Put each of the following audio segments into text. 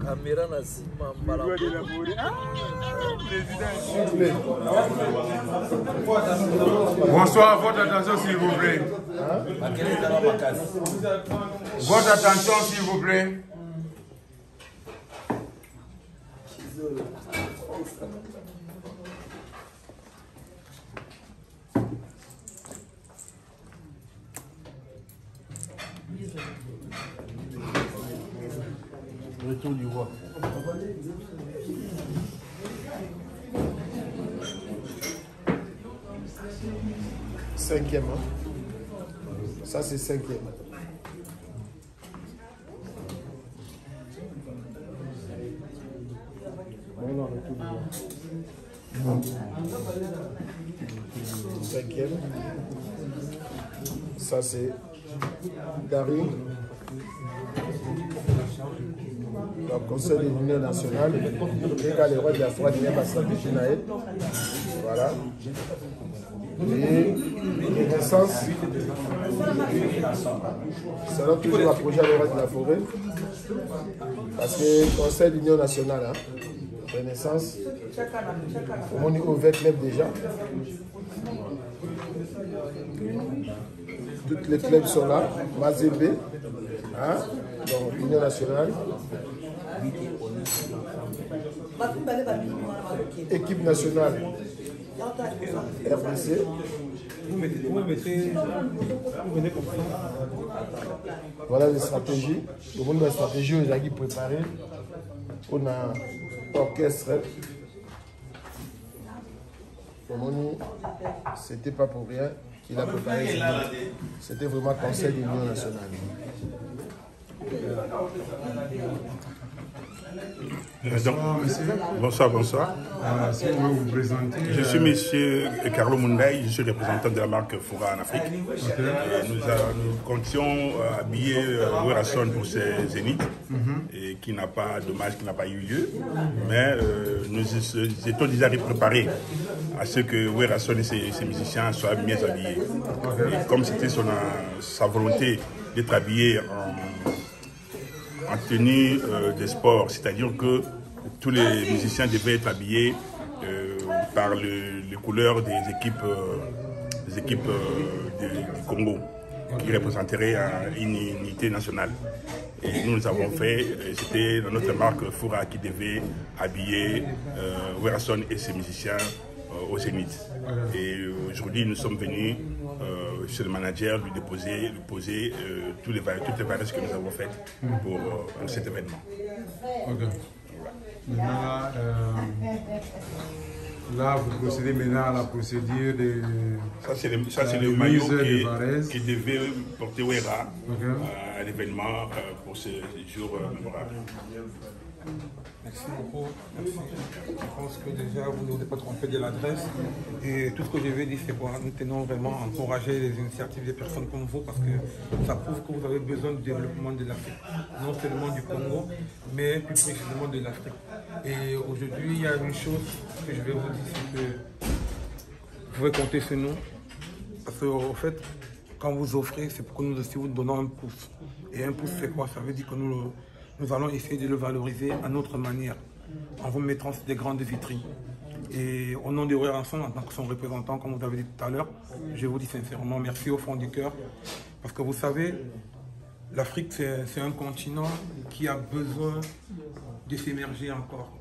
Caméra Nassima Mbala. Bonsoir, votre attention s'il vous plaît. Votre attention s'il vous plaît. Retour du roi. Cinquième. Hein? Ça, c'est cinquième. Voilà, retour du roi. Cinquième. Ça, c'est Daring. Le Conseil de l'Union nationale, les rois de la foi de Naël. Voilà. Et Renaissance, c'est là toujours approché à les rois de la forêt. Parce que Conseil de l'Union nationale, hein, Renaissance, au niveau club déjà. Tous les clubs sont là. Mazébé, hein, donc l'Union nationale. Équipe nationale RDC. Voilà les stratégies. Le monde de la stratégie, on a préparé. On a orchestre. C'était pas pour rien qu'il a préparé. C'était vraiment Conseil de l'Union nationale. Bonsoir, bonsoir. Si vous pouvez vous présenter. Je suis monsieur Carlo Mundaï, je suis représentant de la marque Foura en Afrique. Nous comptions habiller Werrason pour ses zéniths, et qui n'a pas, dommage, qui n'a pas eu lieu. Mais nous étions déjà préparés à ce que Werrason et ses musiciens soient mieux habillés. Et comme c'était sa volonté d'être habillé en tenue de sport, c'est-à-dire que tous les musiciens devaient être habillés par les couleurs des équipes du Congo, qui représenteraient une unité nationale. Et nous avons fait, c'était notre marque Foura qui devait habiller Werrason et ses musiciens au Zénith. Et aujourd'hui, nous sommes venus chez le manager lui poser toutes les variations que nous avons faites pour cet événement. Ok. Maintenant, là, vous procédez maintenant à la procédure de... Ça, c'est le maillot qui devait porter Wera à l'événement pour ce jour mémorable. Merci beaucoup. Merci. Je pense que déjà vous n'avez pas trompé de l'adresse. Et tout ce que je vais dire, c'est que nous tenons vraiment à encourager les initiatives des personnes comme vous parce que ça prouve que vous avez besoin du développement de l'Afrique. Non seulement du Congo, mais plus précisément de l'Afrique. Et aujourd'hui, il y a une chose que je vais vous dire, c'est que vous pouvez compter sur nous. Parce qu'au fait, quand vous offrez, c'est pour que nous aussi vous donnons un pouce. Et un pouce, c'est quoi? Ça veut dire que nous allons essayer de le valoriser à notre manière, en vous mettant sur des grandes vitrines. Et au nom de Werrason, en tant que son représentant, comme vous avez dit tout à l'heure, je vous dis sincèrement merci au fond du cœur. Parce que vous savez, l'Afrique, c'est un continent qui a besoin de s'émerger encore.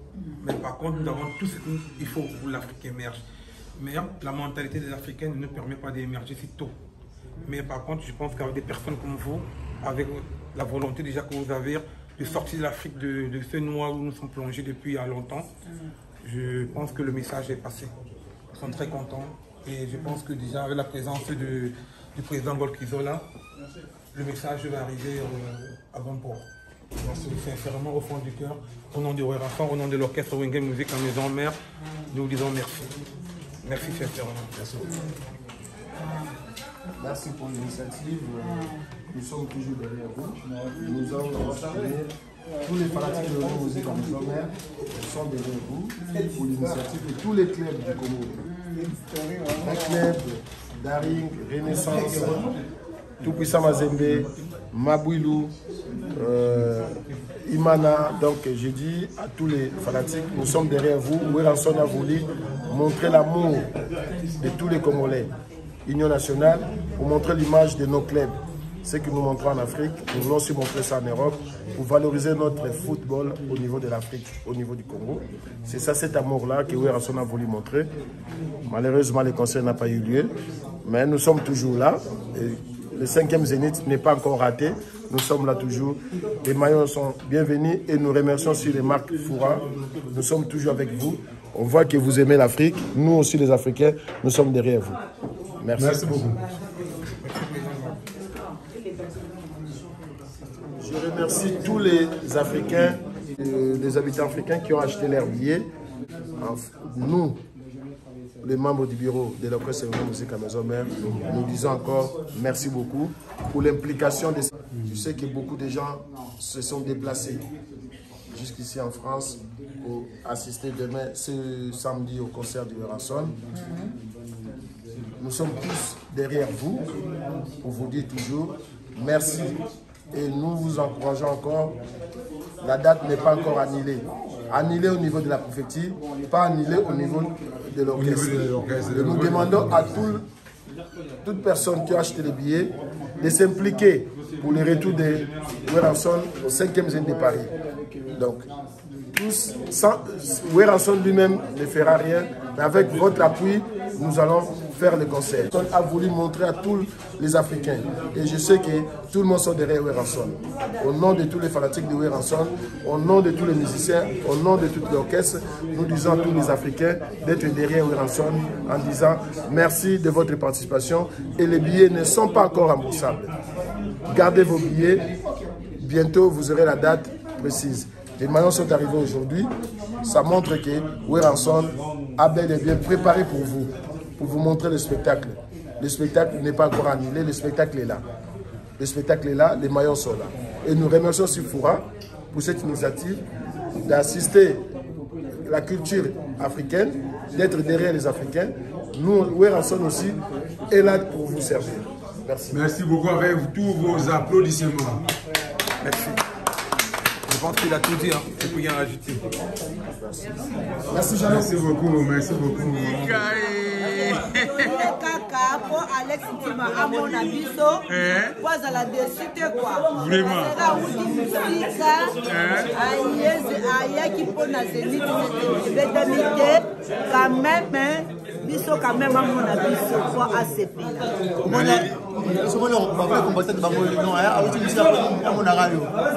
Mais par contre, nous avons tout ce qu'il faut pour que l'Afrique émerge. Mais la mentalité des Africains ne nous permet pas d'émerger si tôt. Mais par contre, je pense qu'avec des personnes comme vous, avec la volonté déjà que vous avez de sortir de l'Afrique de ce noir où nous sommes plongés depuis longtemps, je pense que le message est passé. Nous sommes très contents et je pense que déjà avec la présence du président Golkizola, le message va arriver à bon port. Merci sincèrement au fond du cœur, au nom de Werrason, au nom de l'orchestre Wenge Musique en maison mère, nous vous disons merci. Merci sincèrement. Merci. Merci pour l'initiative. Nous sommes toujours derrière vous. Nous avons tous les fanatiques de la musique en maison mère sont derrière vous pour l'initiative de tous les clubs du Congo. Les clubs Daring, Renaissance, Tout-Puissant Mazembe, Mabouilou, Imana. Donc j'ai dit à tous les fanatiques, nous sommes derrière vous. Weranson a voulu montrer l'amour de tous les Congolais. Union nationale, pour montrer l'image de nos clubs. Ce que nous montrons en Afrique, nous voulons aussi montrer ça en Europe, pour valoriser notre football au niveau de l'Afrique, au niveau du Congo. C'est ça, cet amour-là que Weranson a voulu montrer. Malheureusement, le concert n'a pas eu lieu, mais nous sommes toujours là. Et le 5e Zénith n'est pas encore raté. Nous sommes là toujours. Les maillots sont bienvenus et nous remercions aussi les marques Foura. Nous sommes toujours avec vous. On voit que vous aimez l'Afrique. Nous aussi, les Africains, nous sommes derrière vous. Merci. Merci beaucoup. Je remercie tous les Africains, les habitants africains qui ont acheté leurs billets. Nous, les membres du bureau de l'Orchestre de musique à Maison Mère, nous disons encore merci beaucoup pour l'implication de... Je sais que beaucoup de gens se sont déplacés jusqu'ici en France pour assister demain, ce samedi, au concert du Weranson. Nous sommes tous derrière vous pour vous dire toujours merci. Et nous vous encourageons encore. La date n'est pas encore annulée. Annulée au niveau de la prophétie, pas annulée au niveau de l'orchestre. Et nous demandons à toute personne qui a acheté les billets de s'impliquer pour le retour de Weranson au 5e Zénith de Paris. Donc, tous, Weranson lui-même ne fera rien, mais avec votre appui, nous allons faire le concert. On a voulu montrer à tous les Africains, et je sais que tout le monde sont derrière Weranson. Au nom de tous les fanatiques de Weranson, au nom de tous les musiciens, au nom de tout l'orchestre, nous disons à tous les Africains d'être derrière Weranson en disant merci de votre participation et les billets ne sont pas encore remboursables. Gardez vos billets, bientôt vous aurez la date précise. Les maillons sont arrivés aujourd'hui, ça montre que Weranson a bel et bien préparé pour vous montrer le spectacle. Le spectacle n'est pas encore annulé, le spectacle est là. Le spectacle est là, les maillons sont là. Et nous remercions aussi Foura pour cette initiative d'assister la culture africaine, d'être derrière les Africains. Nous, Weranson aussi, est là pour vous servir. Merci. Merci beaucoup avec tous vos applaudissements. Merci. Je pense qu'il a tout dit, hein. Je peux rien rajouter. Merci, Jean. Merci beaucoup, merci beaucoup. Kaka pour Alex Tima à mon abisso, quoi à la dessus quoi. Vraiment. Qui pour la zénith, quand même, biso quand même à mon abisso pour ACP.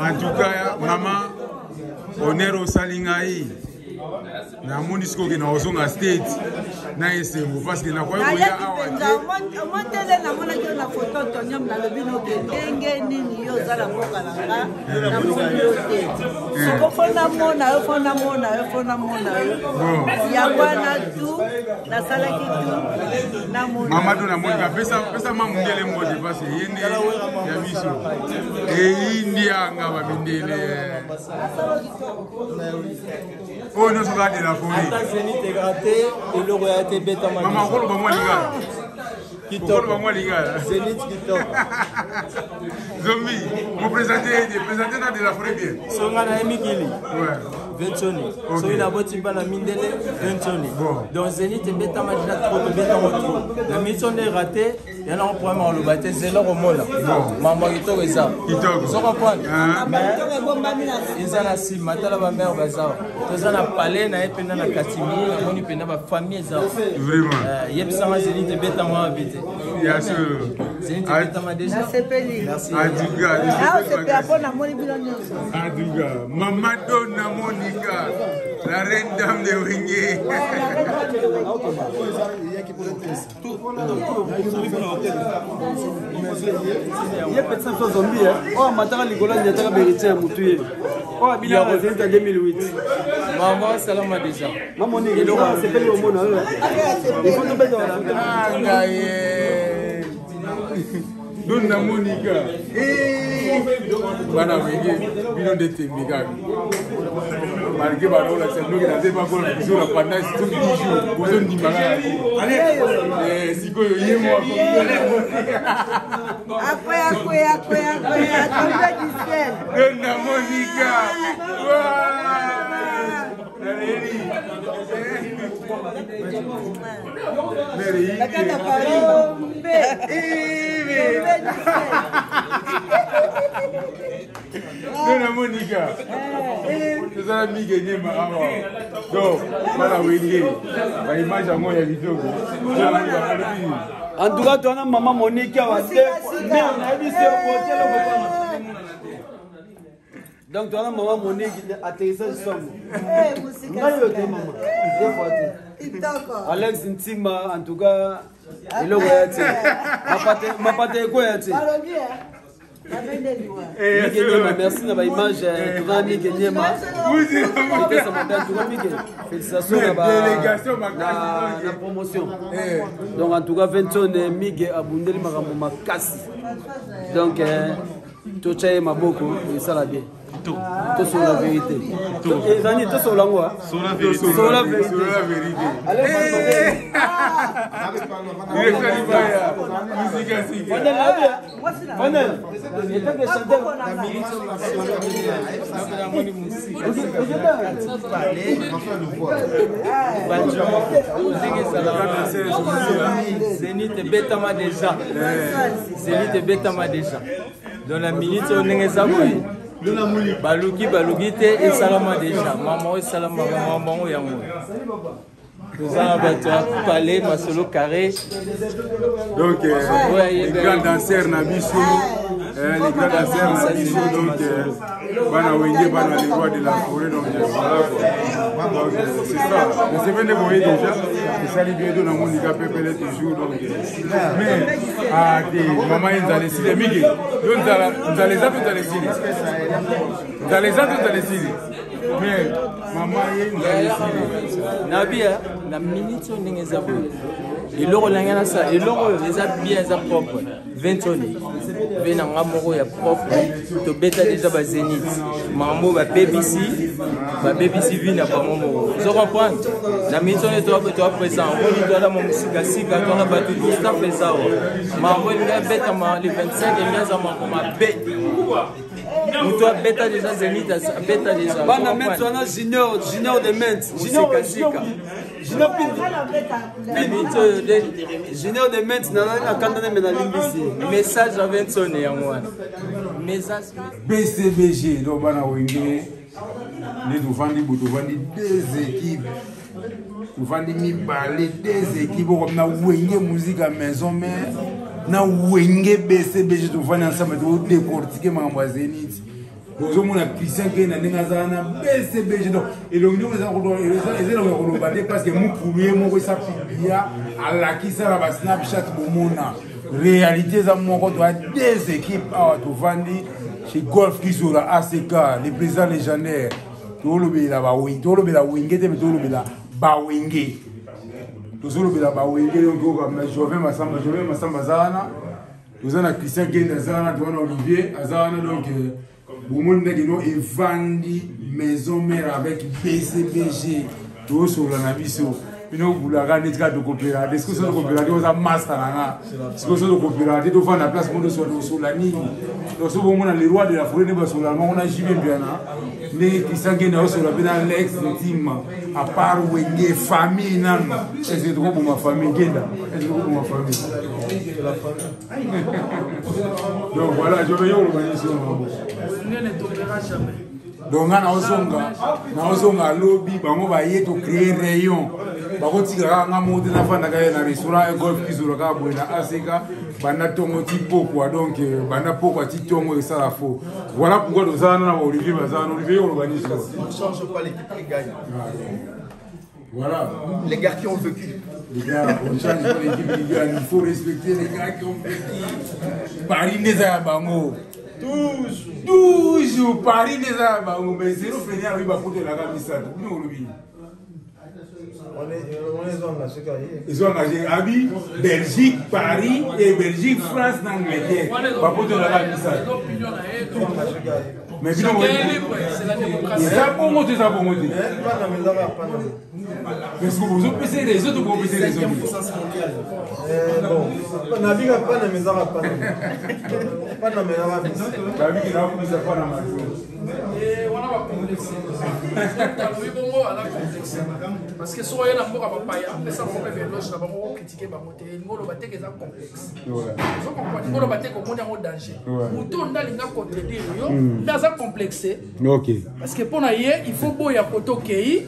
En tout cas, maman, honneur au Salingaï. Na monisco que na ozonga state na esengo parce que na kwa yo ya awa tele na mona que na photo tonyam na lobino ke ndenge nini yo zala mboka langa na moyote siko fona mona yo ya bwana tu na sala kitu na mona mama to na monika pesa mamundele mode parce que yende ya biso e india ngaba mindele oh non ça va de la folie Zénith est gratté et le roi a été bête en maman rolo ba moi liga qui top Zénith qui top Zombie vous présentez dans de la forêt bien songa na emikili ouais Ventoni so il a boti bana mindele Ventoni donc Zénith est bête en déjà trop la mission est ratée il y a un problème en le bâtiment c'est là au mola maman qui toque ça so comprendre mais ils ont la sim matala ba mère baza tous na palais na epena na katimi na moni pena ba famille ça vraiment yebisa ma Zénith est bête en moi habité bien sûr Zénith est bête en déjà merci Adiga c'est pas pour na moni bilonyo Adiga maman donna Monica la reine dame de Wenge il y a peut-être ça zombie oh mataka ligola ndetaka beritier mutuye oh bila ko Zénith en 2008 maman salama déjà maman ni il c'est pas le mot là il faut tomber dans la ngaye donna Monica bana Wenge bino de tembika malgré balo la c'est nous qui n'avons pas encore le jour pendant 10 jours vous on dit allez siko yé moi après Dona Monica Dona Monica c'est ça mi gagné ma awa donc voilà wenge ba image à moi ya vidéo en tout cas toi maman Monica wa te mais on a dit c'est donc toi maman Monique atterrissage somme Alex Ntima en tout cas il ma pate quoi ya te merci na ba image grand mi Kenyema félicitations la promotion donc en tout cas 20 tonnes Miguel abundeli makambo makasi donc tochaye maboko ça la bien tout sur la vérité et Dani tout sur la moi sur la vérité allez Zénith betama déjà Zénith betama déjà dans la minute on est ensemble baluki te et salama déjà maman et salama maman yango nous allons parler masolo carré donc les grands danseurs na biso les grands danseurs na biso donc bana wenge bana les rois de la forêt donc voilà donc c'est ça mais c'est venu voir déjà c'est ça les bientôt na Monica pepele toujours donc mais ah des maman ils allaient si les migi donc dans les appuis dans les signes dans les appuis dans les signes mais maman ils nabia la minute on est zabo et l'euro l'angana ça et l'euro les a bien za propre 20 tonnes vena ngamoko ya propre to beta déjà ba Zénith mambo ba BBC vina ba momo vous comprendre la minute on est toi présent on dit là mon musique sika to na ba tout ça fait ça mambo il beta ma le 25 et bien ça ma bête ou toi beta déjà Zénith beta déjà bana mettre on a junior de Metz junior de Metz na kanda na limbisi message à 20 tonnes ya mwana message BCBG donc bana wenge les vandi deux équipes vandi mibale deux équipes comme na wenge musique à maison mais na wenge BCBG to vandi ensemble to décortiquer mambo Zénith nous mon Christian qui na ndinga zana BCBG donc et donc nous les avons parce que mon premier mot ça publia à la qui ça va Snapchat bomona réalité ça mon doit deux équipes to vandi chez Golf Kizura ACK les présidents légendaires to lobela ba wing to lobela wingé te to lobela ba wingé to lobela ba wingé donc comme Joven Masamba zana nous avons Christian qui na zana to Olivier azana donc au monde qui vandi maison mère avec BCBG tout sur la nabiso nous voulons regarder de coopérative est-ce que c'est de coopérative on a master là est-ce que c'est de coopérative on va la place monde sur la ligne donc souvent on a les rois de la forêt ne sur la on a JB bien là mais qui s'engagent sur la dans l'ex team à part wenge famille nan est-ce que trop pour ma famille genda est-ce que pour ma famille donc voilà je vais y organiser donc na ozonga lobby bango baye to créer rayon bakotika nga mode na fanda kaya na restaurant et Golf Kizura ka bwena aseka bana tongo tipo quoi donc bana poko ti tongo et ça la faux voilà pourquoi nous avons Olivier Bazan Olivier organise on ne change pas l'équipe qui gagne voilà les gars qui ont vécu les gars on change pas l'équipe qui gagne il faut respecter les gars qui ont vécu Paris des abango toujours Paris des abango mais zéro freiner avec ba photo la gamisa nous Olivier on est engagés carrière. Ils sont engagés Abi, Belgique, Paris et Belgique, France, Angleterre. Pas pour te la Mais chacun est libre, c'est la démocratie. Ça pour monter, ça pour monter. Parce que vous opposez les autres, vous opposez les autres. Bon, naviga pas na mezara pas. Pas na mezara. Naviga na komisa pas na maison. Et on a complexé. Oui, bon, on a complexé. Parce que si on a un mot à papaya, mais ça fait des loges là-bas, on critique ma montée. Ils vont le battre qu'ils ont complexe. Ils ont le battre comme on est en danger. Mouton n'a rien contredire. Dans un complexé. Ok. Parce que pour naïe, il faut boire à côté pays.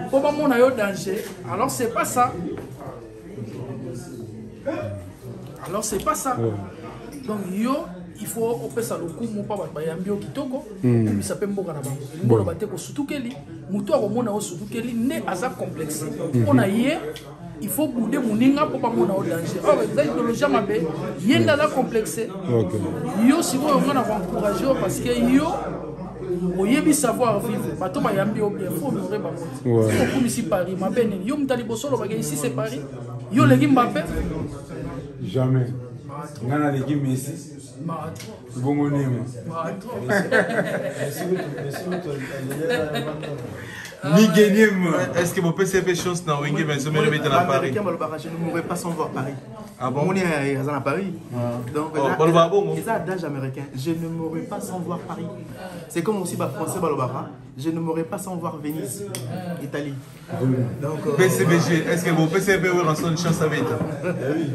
Pour pas mon aïe danger. Alors c'est pas ça. Alors c'est pas ça. Donc yo, il faut opérer ça le coup, mon papa bayambio kitoko, puis ça peut mboka na bango. Ngolo baté ko sutukeli, muto akomona o sutukeli né aza complexe. On a yé, il faut bouder muninga pour pas mona au danger. Or les idéologies mabe, yenda la complexe. Yo si vous on a encourager parce que yo oyebi savoir vivre. Bato bayambio bien faut honorer bango. Faut comme ici Paris, ma benne, yo mtali bosolo ba ici c'est Paris. Yo les Mbappé jamais. Ngana leki Messi. Bongo Neymar. Est-ce que vous percevez chance dans Wenge mais je me remets dans Paris? Je ne mourrai pas sans voir Paris. Ah bon? On est à Paris. Donc, les adages américains. Je ne mourrai pas sans voir Paris. C'est comme aussi français Balobara. Je ne mourrai pas sans voir Venise, Italie. Donc, PCBG, est-ce que vous percevez une chance avec ça? Oui.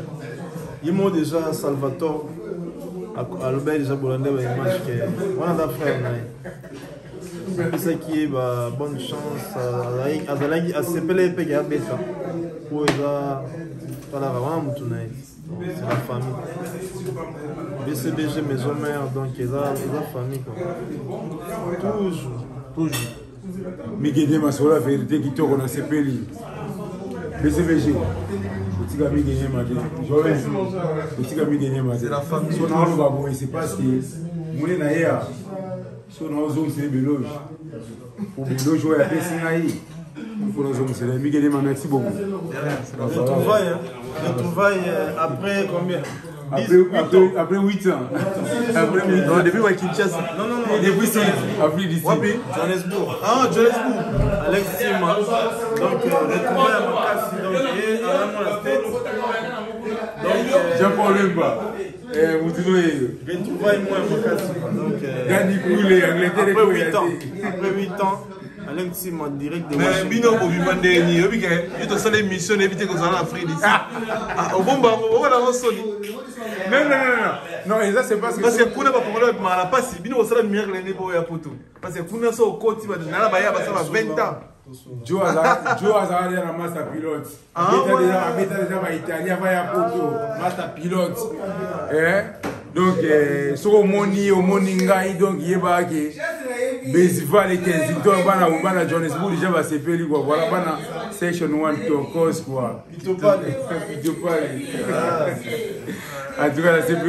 Ils m'ont déjà Salvatore à l'Obel déjà Bollandais avec un match que on a d'affaires. C'est ça qui est bonne chance à se peler et à bêta pour les c'est la famille. BCBG maison mère donc ils ont la famille toujours. Miguel Massola la vérité qui tourne dans ces pays. BCBG. C'est la famille. C'est parce que mon naïa, son zone c'est Beloge. Pour Beloge, il y a des signes. Pour nos hommes, c'est la Miguel. Merci beaucoup. Le travail après combien? Après 8 ans. Non, depuis Kinshasa. Non. Depuis ça. Après d'ici. Johannesburg. Ah, Johannesburg. Alex Sima. Donc, le travail à Makassi. Donc, Jean-Paul Lemba. Après 8 ans, Alex Sima direct de mais bino ko bimande ni obi ke ito sala mission éviter que ça en Afrique d'ici. Ah, au bomba, on va la soli. Non, et ça c'est parce que kuna ba pongolo ma la passe bino sala miracle ne bo ya poto. Parce que kuna so koti ba na ba ya ba sala 20 ans. Joe Azar est un master pilote. Il est déjà italien, il a master pilote. Donc, sur le Moninga, donc il y a Besival et Kensington, Johannesburg, déjà va se payer. Voilà, Section 1 Tokos, quoi. En tout cas, c'est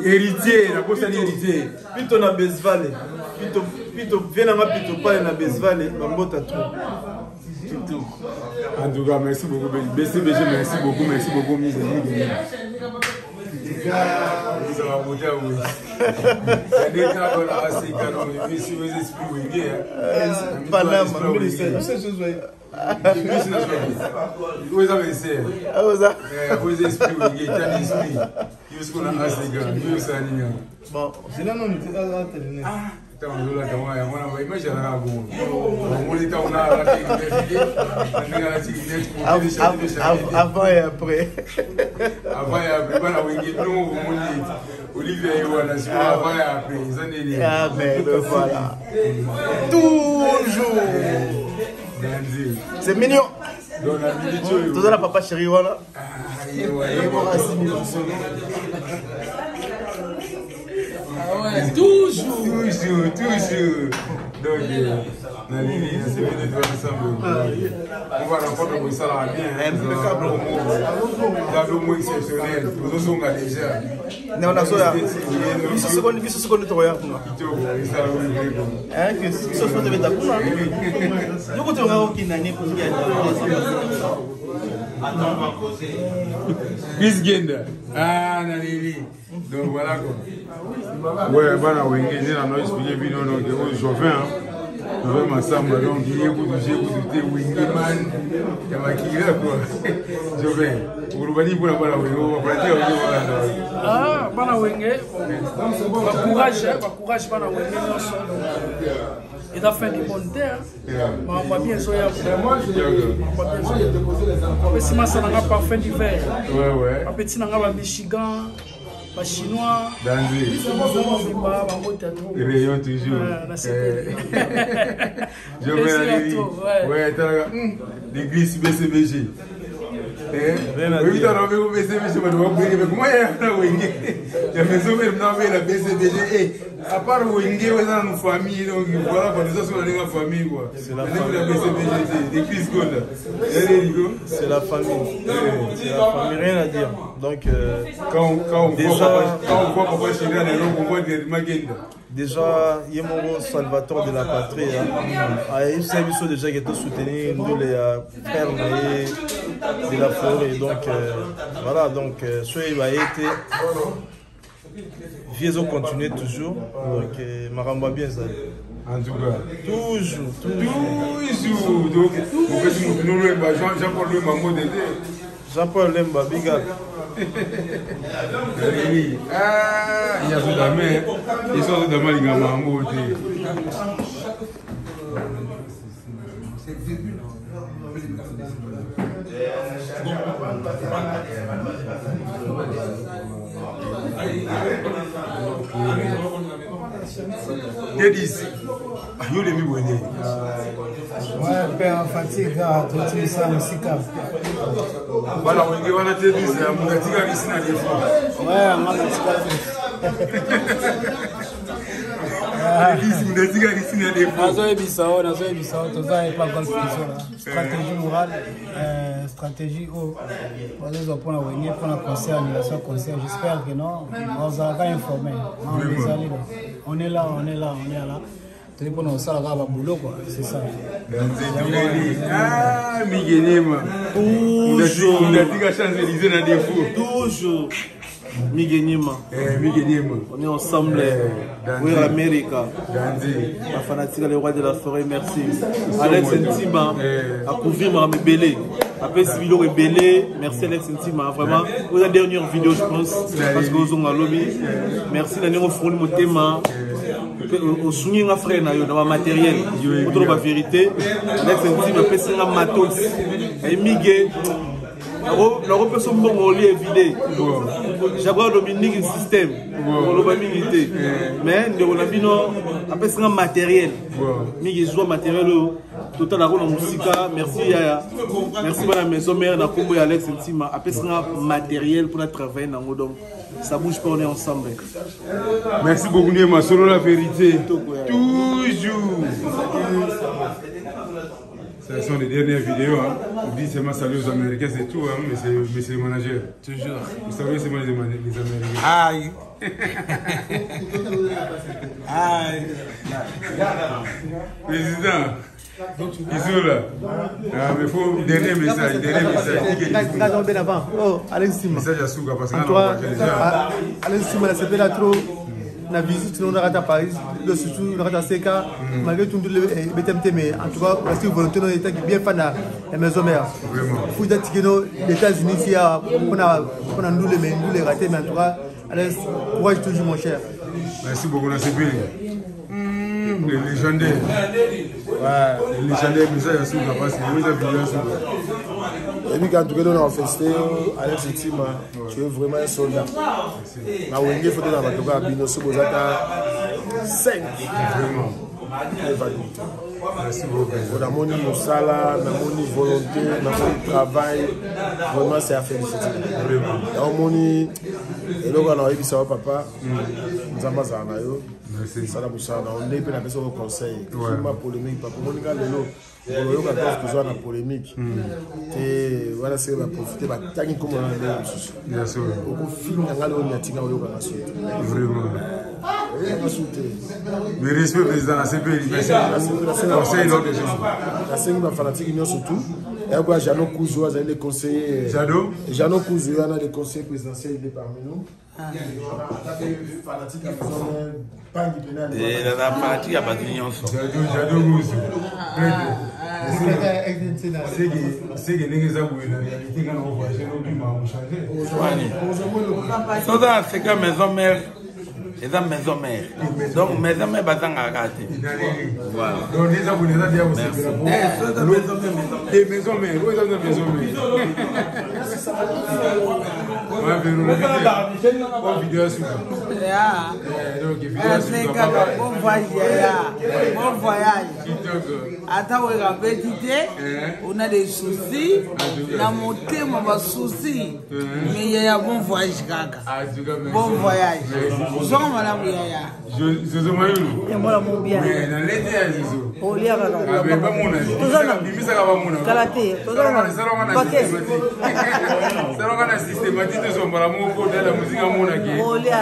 héritier, la poste héritier. Plutôt na Besival. Plutôt bien à plutôt pas na Besival, Bambota trop. En tout cas, merci beaucoup. BCBG, merci beaucoup, Mise. Avant et après. Avant et après, Olivier avant et après. Ah ben voilà. Toujours. C'est mignon. Tout ça, papa chéri, voilà. Toujours. Donc, on va rencontrer ça bien. Impeccable. Au moins exceptionnel. Nous déjà. Non, on a ça. Biso seconde to ya kuna. Que ça se fait d'accord. Nous quand on va au Kinani pour gagner. Bisgenda. Ah, Nalili. Donc voilà quoi. Ouais, bana wenge nde na no expliquer bino donc au Jovin. Jovin Massamba donc il est pour toucher wenge man. Ya makira quoi. Jovin. Urubani pour la bana wenge, on va partir au voilà. Ah, bana wenge. Ba courage bana wenge nyonso. Et la fin du monde terre. Ma bien soya. Si ma sana parfum d'hiver. Ouais. Petit nanga ba Michigan. Pas chinois, rayon toujours. Je vais aller. Ouais, l'église BCBG. Oui, tu as envie de BCBG, mais comment il y a la maison même dans la BCBG. À part Wenge, on est dans nos familles, donc voilà, quand nous sommes dans la famille, quoi. C'est la famille. C'est la famille. C'est la famille, rien à dire. Donc, quand on voit pourquoi je suis là, on voit des Magenda. Déjà, il y a mon salvateur de la patrie. Il s'est déjà qui est soutenu, nous les frères de la forêt. Donc, voilà, donc, ce qui va être. Vieux ont continué toujours, donc Maramba bien ça. En tout cas, toujours. Donc, Jean-Paul Lemba, Jean-Paul Lemba, big up. Il y a tout d'amé, ils sont tout d'amé, les gars, Dédis, you let me win. Ouais, père en fatigue, tu es ça, musical. Voilà, on va te dire, c'est un moulatika qui s'est dit. Ouais, on va te dire. Stratégie morale, stratégie pour la concert, annulation concert. J'espère que non, on vous a informé. On est là. C'est ça. Ah, Miguelima. Toujours. Miguelima. On est ensemble. Oui, l'Amérique. La fanatique, le roi de la forêt, merci. Alex Ntima a couvert ma belé. Après, si vous avez belé, merci Alex Ntima. Vraiment, vous la dernière vidéo, je pense, parce que vous avez un lobby. Merci, la dernière fois, mon thème. Au souvenir d'un frère, dans ma matériel, pour la vérité, Alex Ntima a fait un matos. Et Miguel. La personne qui est vidé. J'avais Dominique un système. Mais on a un matériel. Miguel joue matériel. Tout à l'heure, la musique. Merci Yaya. Merci à la maison mère. Na Combo et Alex Ntima. Après, c'est un matériel pour travailler. Donc, ça bouge pas, on est ensemble. Merci beaucoup, ma solo la vérité. Toujours. Ce sont les dernières vidéos. On dit seulement salut aux Américains, c'est tout, mais c'est les managers. Toujours. Vous savez, c'est moi les Américains. Aïe. Aïe. Président. Ils sont là. Mais il faut dernier message. Oh, Alex Sima. Message à Souga parce que Alex Sima, c'est pas trop. La visite, nous avons à Paris, le surtout, nous avons à CK, malgré tout le BTMT, mais en tout cas, parce que volonté, nous avons bien fait la maison mère. Vraiment. Il faut dire que les États-Unis, on a nous les ratés, mais en tout cas, Alex, courage toujours, mon cher. Merci beaucoup, la CP. Les légendaires. Ouais, les légendaires, mais ça, il y a Souga parce que nous avons vu Souga. Et puis quand tu es dans le festival, Alex Ntima, tu es vraiment un soldat. Ma wenge faut dans la batoka bino so bozata 5 vraiment. Merci beaucoup. On a mon sala, on a mon volonté, on a mon travail. Vraiment c'est à féliciter. Vraiment. On moni et donc on a eu ça papa. Nzamba zana yo. Merci. Ça la musana, on est bien à ce conseil. Ma polémique papa monika lelo. On a toujours la polémique. Et voilà, c'est va profiter de la comme on a bien sûr. On filme dans le Niatina au Yoga. Vraiment. Mais respect président, la CPI. Merci. Conseil l'autre gens. La CPI fanatique surtout. D'abord, Jano Kouzou, les conseillers. Jano Kouzou, il y a des conseillers présidentiels parmi nous. Fanatique, pas et la fanatique a pas de l'union. Jado Kouzou. C'est que les gens qui ont c'est comme maison mère. C'est une maison mère. Donc, maison mère, c'est un gâteau. Voilà. Donc, les abonnés, c'est des maisons mères. Oui, c'est une maison mère. Bon voyage. Attends, on a des soucis. Dans mon thème, on a des soucis. Mais il y a un bon voyage. Bon voyage. Madame Yaya. Je suis Mayou. Et moi, mon bien. Mais dans l'été, à Zizo. Oh, il y a pas mais pas mon avis. Tout ça, Kalaté. C'est systématique de son baramour pour la musique à mon avis. Oh, il y a.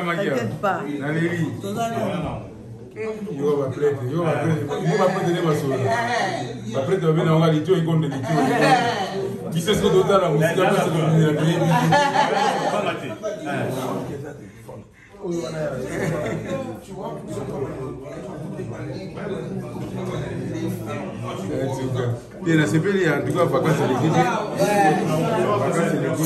T'inquiète pas. Yo va prêter, yo va prêter les massos. Va prêter bien en réalité, il compte des litio. Qui sait ce que d'autres la musique a passé dans le pays. Bien, c'est bien, en tout cas, vacances c'est l'équipe. Vacances c'est l'équipe.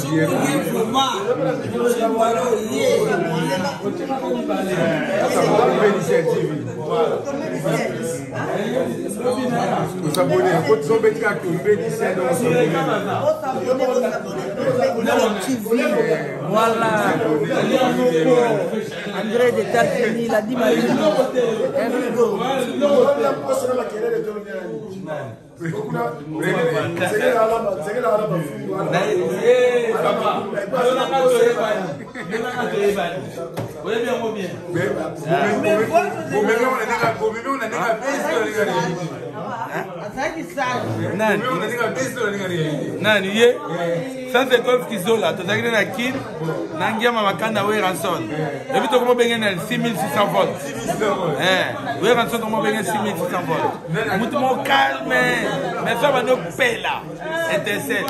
Vous s'abonnez, votre son bête carte, vous mettez ici dans voilà. André de Tartini, il a dit ma vie. Ça c'est golf qui sont là. Tu as gagné la kill. Nangia Mamakanda ou Ranson. Et puis tu as gagné 6600 volts. Oui, Ranson, tu as gagné 6600 volts. Mouton calme. Mais ça va nous payer là. Intercelle.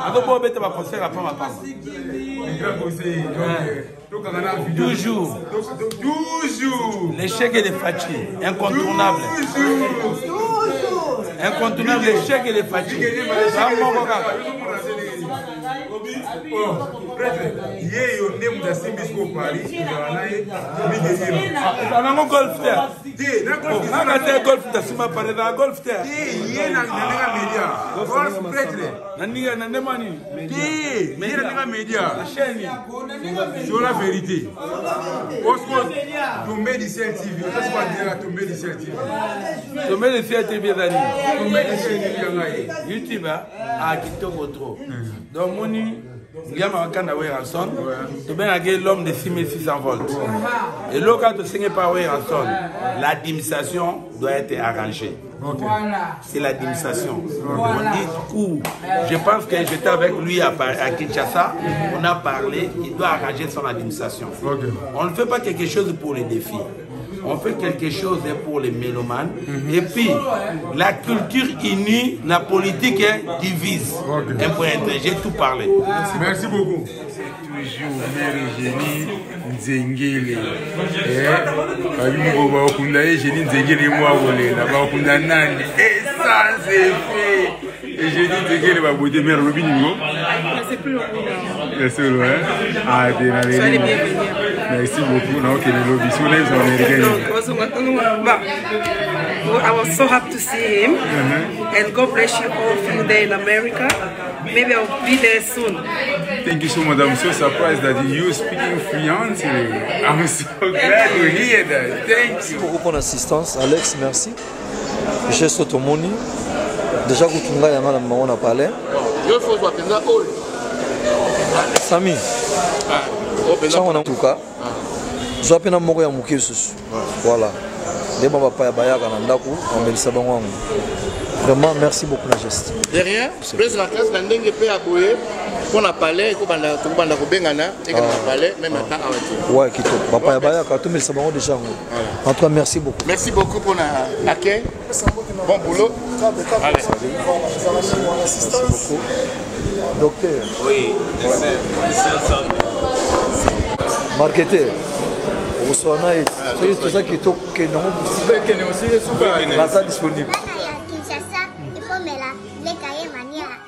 Alors, on va mettre ma concert après ma part. Toujours. L'échec est fatigué. Incontournable. Incontournable, l'échec et les fatigues. Sur la vérité. Tomber du ciel TV. Tomber du ciel TV. Tomber du ciel TV. YouTube a quitté trop. Donc, Moni, il y a l'homme de 6600 volts. Et là, quand tu signes par Ranson, l'administration doit être arrangée. C'est l'administration. On dit coup. Je pense que j'étais avec lui à Kinshasa. On a parlé. Il doit arranger son administration. On ne fait pas quelque chose pour les défis. On fait quelque chose pour les mélomanes. Et puis, la culture unie, la politique divise. Un point intérêt. J'ai tout parlé. Merci beaucoup. Toujours Mère Génie Nzengele. Génie Nzengele, moi, et ça, c'est fait. Et j'ai dit Nzengele va voter Mère Robin. C'est plus loin. C'est loin. Ah, t'es là. Soyez bienvenus. Merci beaucoup. I was so happy to see him, and God bless you all of you there in America. Maybe I'll be there soon. Thank you so much. I'm so surprised that you speaking fluently. I'm so glad to hear that. Thank you. Merci beaucoup pour l'assistance, Alex. Merci. J'ai Sotomoni. Déjà, quand on a parlé. Sami. En tout cas, je vais mourir à Mouké. Voilà. Vraiment, merci beaucoup, la geste. Derrière, la classe, Pour la palais, pour la Bengana, et pour la palais, même à ta ouais, qui top. Papa ya baya ka tout mais ça va déjà. En tout cas, merci beaucoup. Merci beaucoup pour l'accueil. Bon boulot. Allez. Merci beaucoup. Docteur. Oui, marketeur. Osona et tout ça qui toque que non. Là disponible. Il faut mettre les cahiers manière.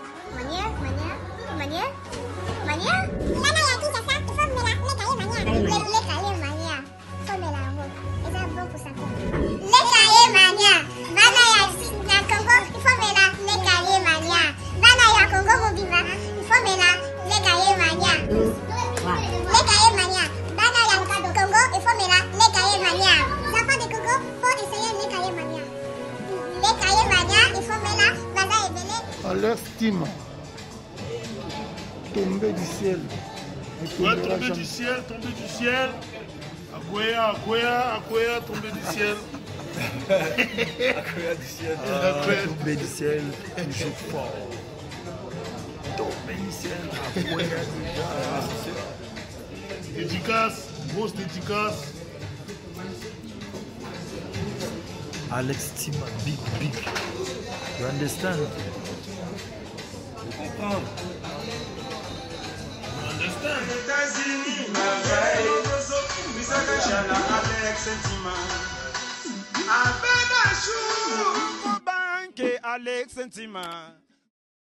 À leur estime, tomber du ciel. Ouais, tomber du ciel, tomber du ciel. Akoya, tomber du ciel. Akoya du ciel. Tomber du ciel, toujours fort. Tomber du ciel, Akoya déjà. Dédicace, grosse dédicace. Alex Tima, big. You understand? Je comprends. Alex Tima.